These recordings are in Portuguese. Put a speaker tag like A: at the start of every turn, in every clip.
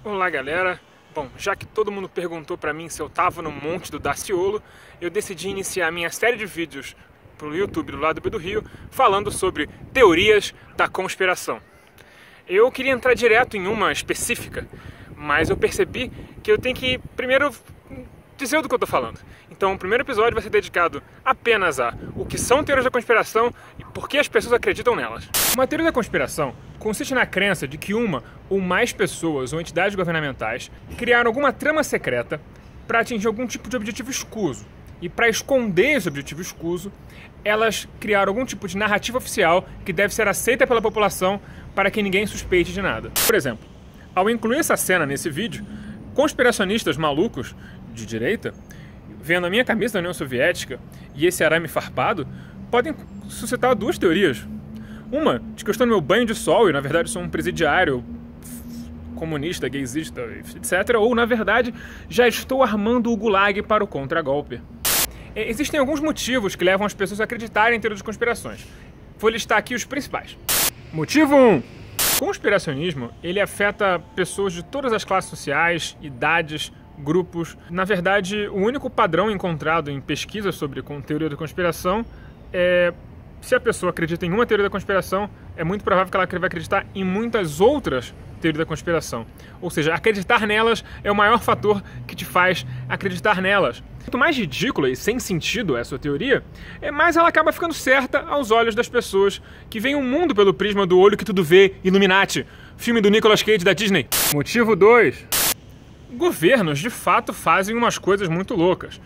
A: Olá galera, bom, já que todo mundo perguntou pra mim se eu tava no monte do Daciolo, eu decidi iniciar minha série de vídeos pro YouTube do Lado B do Rio, falando sobre teorias da conspiração. Eu queria entrar direto em uma específica, mas eu percebi que eu tenho que primeiro dizer do que eu tô falando. Então o primeiro episódio vai ser dedicado apenas a o que são teorias da conspiração e por que as pessoas acreditam nelas. Uma teoria da conspiração consiste na crença de que uma ou mais pessoas ou entidades governamentais criaram alguma trama secreta para atingir algum tipo de objetivo escuso. E para esconder esse objetivo escuso, elas criaram algum tipo de narrativa oficial que deve ser aceita pela população para que ninguém suspeite de nada. Por exemplo, ao incluir essa cena nesse vídeo, conspiracionistas malucos de direita, vendo a minha camisa da União Soviética e esse arame farpado, podem suscitar duas teorias. Uma, de que eu estou no meu banho de sol e na verdade sou um presidiário comunista, gaysista, etc. Ou, na verdade, já estou armando o gulag para o contragolpe. Existem alguns motivos que levam as pessoas a acreditarem em teorias de conspirações. Vou listar aqui os principais. Motivo 1. Conspiracionismo, ele afeta pessoas de todas as classes sociais, idades, grupos. Na verdade, o único padrão encontrado em pesquisas sobre teoria da conspiração é: se a pessoa acredita em uma teoria da conspiração, é muito provável que ela vai acreditar em muitas outras teorias da conspiração. Ou seja, acreditar nelas é o maior fator que te faz acreditar nelas. Quanto mais ridícula e sem sentido é a sua teoria, mais ela acaba ficando certa aos olhos das pessoas que veem o mundo pelo prisma do olho que tudo vê, Illuminati, filme do Nicolas Cage da Disney. Motivo 2. Governos, de fato, fazem umas coisas muito loucas.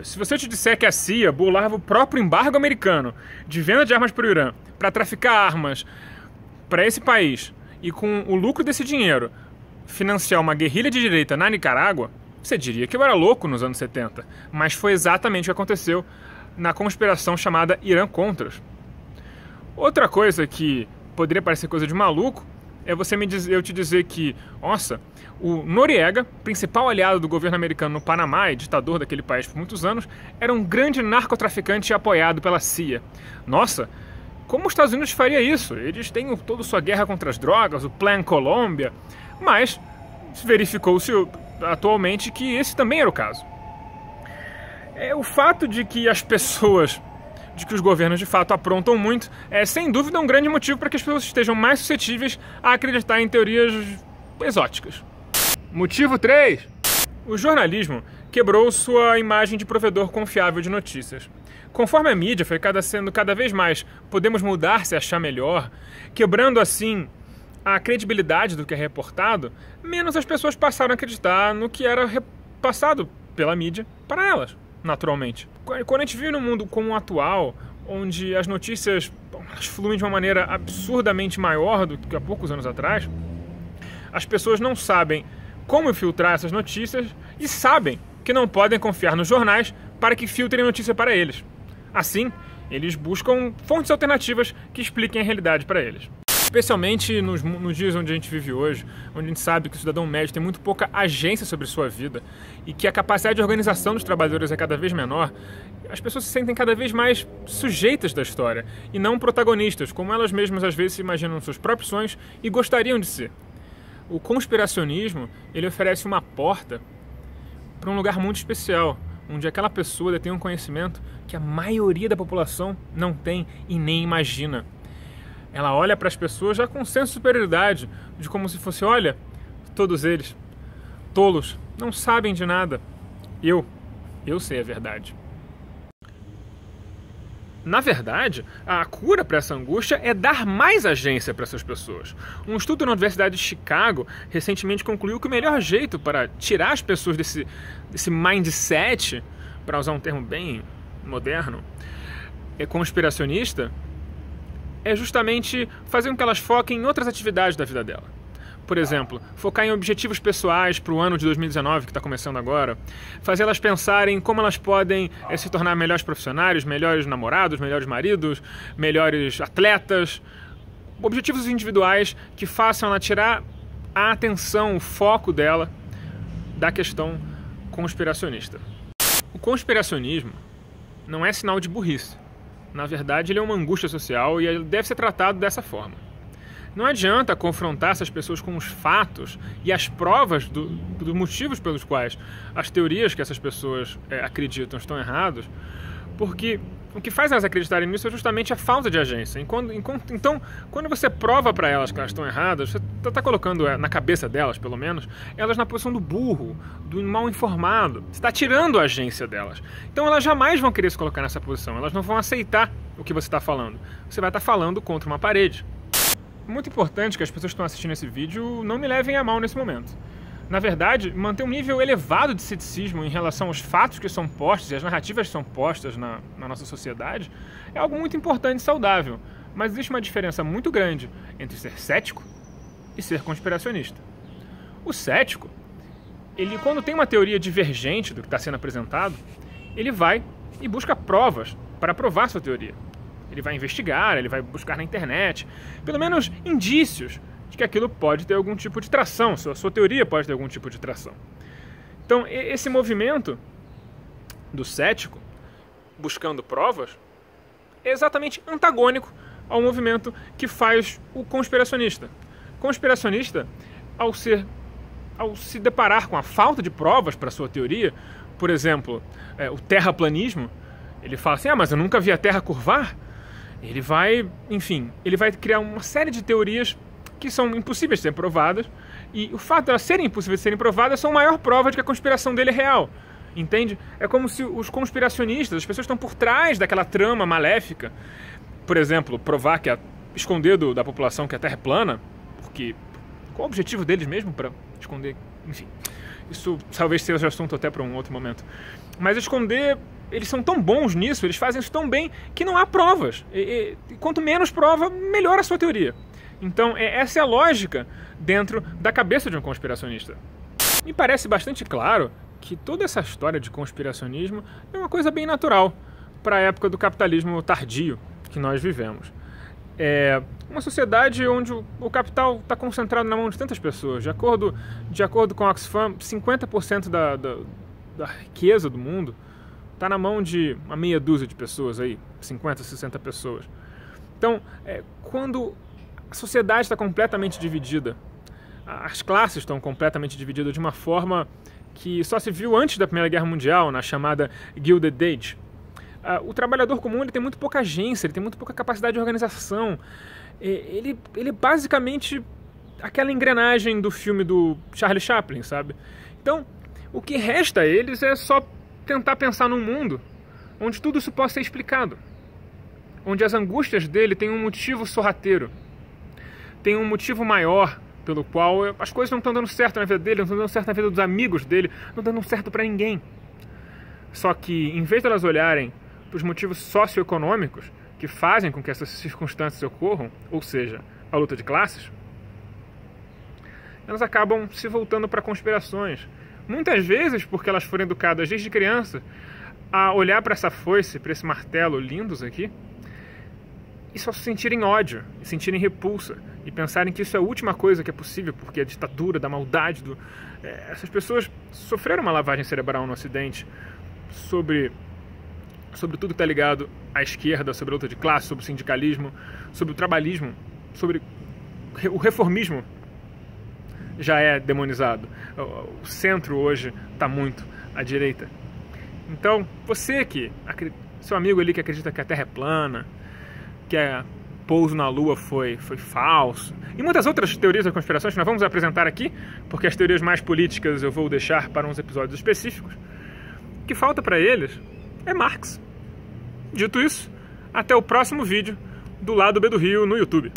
A: Se você te disser que a CIA burlava o próprio embargo americano de venda de armas para o Irã para traficar armas para esse país e com o lucro desse dinheiro financiar uma guerrilha de direita na Nicarágua, você diria que eu era louco nos anos 70. Mas foi exatamente o que aconteceu na conspiração chamada Irã-Contras. Outra coisa que poderia parecer coisa de maluco é eu te dizer que, nossa, o Noriega, principal aliado do governo americano no Panamá e ditador daquele país por muitos anos, era um grande narcotraficante apoiado pela CIA. Nossa, como os Estados Unidos faria isso? Eles têm toda a sua guerra contra as drogas, o Plan Colômbia, mas verificou-se atualmente que esse também era o caso. O fato de que os governos de fato aprontam muito é sem dúvida um grande motivo para que as pessoas estejam mais suscetíveis a acreditar em teorias exóticas. Motivo 3. O jornalismo quebrou sua imagem de provedor confiável de notícias. Conforme a mídia foi sendo cada vez mais podemos mudar se achar melhor, quebrando assim a credibilidade do que é reportado, menos as pessoas passaram a acreditar no que era repassado pela mídia para elas, naturalmente. Quando a gente vive num mundo como o atual, onde as notícias fluem de uma maneira absurdamente maior do que há poucos anos atrás, as pessoas não sabem como filtrar essas notícias e sabem que não podem confiar nos jornais para que filtrem notícia para eles. Assim, eles buscam fontes alternativas que expliquem a realidade para eles. Especialmente nos dias onde a gente vive hoje, onde a gente sabe que o cidadão médio tem muito pouca agência sobre sua vida e que a capacidade de organização dos trabalhadores é cada vez menor, as pessoas se sentem cada vez mais sujeitas da história e não protagonistas, como elas mesmas às vezes se imaginam nos seus próprios sonhos e gostariam de ser. O conspiracionismo, ele oferece uma porta para um lugar muito especial, onde aquela pessoa detém um conhecimento que a maioria da população não tem e nem imagina. Ela olha para as pessoas já com um senso de superioridade, de como se fosse: olha, todos eles, tolos, não sabem de nada. Eu sei a verdade. Na verdade, a cura para essa angústia é dar mais agência para essas pessoas. Um estudo na Universidade de Chicago recentemente concluiu que o melhor jeito para tirar as pessoas desse mindset, para usar um termo bem moderno, conspiracionista, é justamente fazer com que elas foquem em outras atividades da vida dela. Por exemplo, focar em objetivos pessoais para o ano de 2019, que está começando agora. Fazer elas pensarem como elas podem se tornar melhores profissionais, melhores namorados, melhores maridos, melhores atletas. Objetivos individuais que façam ela tirar a atenção, o foco dela da questão conspiracionista. O conspiracionismo não é sinal de burrice. Na verdade, ele é uma angústia social e ele deve ser tratado dessa forma. Não adianta confrontar essas pessoas com os fatos e as provas dos motivos pelos quais as teorias que essas pessoas acreditam estão erradas, porque o que faz elas acreditarem nisso é justamente a falta de agência. Então, quando você prova para elas que elas estão erradas, você está colocando na cabeça delas, pelo menos, elas na posição do burro, do mal informado. Você está tirando a agência delas. Então elas jamais vão querer se colocar nessa posição. Elas não vão aceitar o que você está falando. Você vai estar falando contra uma parede. Muito importante que as pessoas que estão assistindo esse vídeo não me levem a mal nesse momento. Na verdade, manter um nível elevado de ceticismo em relação aos fatos que são postos e as narrativas que são postas na nossa sociedade é algo muito importante e saudável. Mas existe uma diferença muito grande entre ser cético e ser conspiracionista. O cético, ele, quando tem uma teoria divergente do que está sendo apresentado, ele vai e busca provas para provar sua teoria. Ele vai investigar, ele vai buscar na internet, pelo menos indícios de que aquilo pode ter algum tipo de tração, sua teoria pode ter algum tipo de tração. Então, esse movimento do cético, buscando provas, é exatamente antagônico ao movimento que faz o conspiracionista. O conspiracionista, ao se deparar com a falta de provas para sua teoria, por exemplo, o terraplanismo, ele fala assim, mas eu nunca vi a Terra curvar. Ele vai criar uma série de teorias que são impossíveis de serem provadas, e o fato de elas serem impossíveis de serem provadas são a maior prova de que a conspiração dele é real, entende? É como se os conspiracionistas, as pessoas que estão por trás daquela trama maléfica, por exemplo, provar esconder da população que a Terra é plana, porque qual o objetivo deles mesmo para esconder? Enfim, isso talvez seja assunto até para um outro momento. Mas esconder, eles são tão bons nisso, eles fazem isso tão bem que não há provas. E quanto menos prova, melhor a sua teoria. Então, essa é a lógica dentro da cabeça de um conspiracionista. Me parece bastante claro que toda essa história de conspiracionismo é uma coisa bem natural para a época do capitalismo tardio que nós vivemos. É uma sociedade onde o capital está concentrado na mão de tantas pessoas. De acordo com a Oxfam, 50% da riqueza do mundo está na mão de uma meia dúzia de pessoas, 50, 60 pessoas. Então, quando a sociedade está completamente dividida, as classes estão completamente divididas de uma forma que só se viu antes da Primeira Guerra Mundial, na chamada Gilded Age. O trabalhador comum ele tem muito pouca agência, ele tem muito pouca capacidade de organização. Ele basicamente aquela engrenagem do filme do Charlie Chaplin, sabe? Então, o que resta a eles é só tentar pensar num mundo onde tudo isso possa ser explicado. Onde as angústias dele têm um motivo sorrateiro. Tem um motivo maior pelo qual as coisas não estão dando certo na vida dele, não estão dando certo na vida dos amigos dele, não estão dando certo para ninguém. Só que, em vez de elas olharem para os motivos socioeconômicos que fazem com que essas circunstâncias ocorram, ou seja, a luta de classes, elas acabam se voltando para conspirações. Muitas vezes porque elas foram educadas desde criança a olhar para essa foice, para esse martelo lindos aqui, e só sentirem ódio, e sentirem repulsa, e pensarem que isso é a última coisa que é possível, porque a ditadura, da maldade, essas pessoas sofreram uma lavagem cerebral no Ocidente sobre tudo que está ligado à esquerda, sobre a luta de classe, sobre o sindicalismo, sobre o trabalhismo, sobre o reformismo. Já é demonizado. O centro hoje está muito à direita. Então, você seu amigo ali que acredita que a Terra é plana, que o pouso na Lua foi falso, e muitas outras teorias da conspiração que nós vamos apresentar aqui, porque as teorias mais políticas eu vou deixar para uns episódios específicos, o que falta para eles é Marx. Dito isso, até o próximo vídeo do Lado B do Rio no YouTube.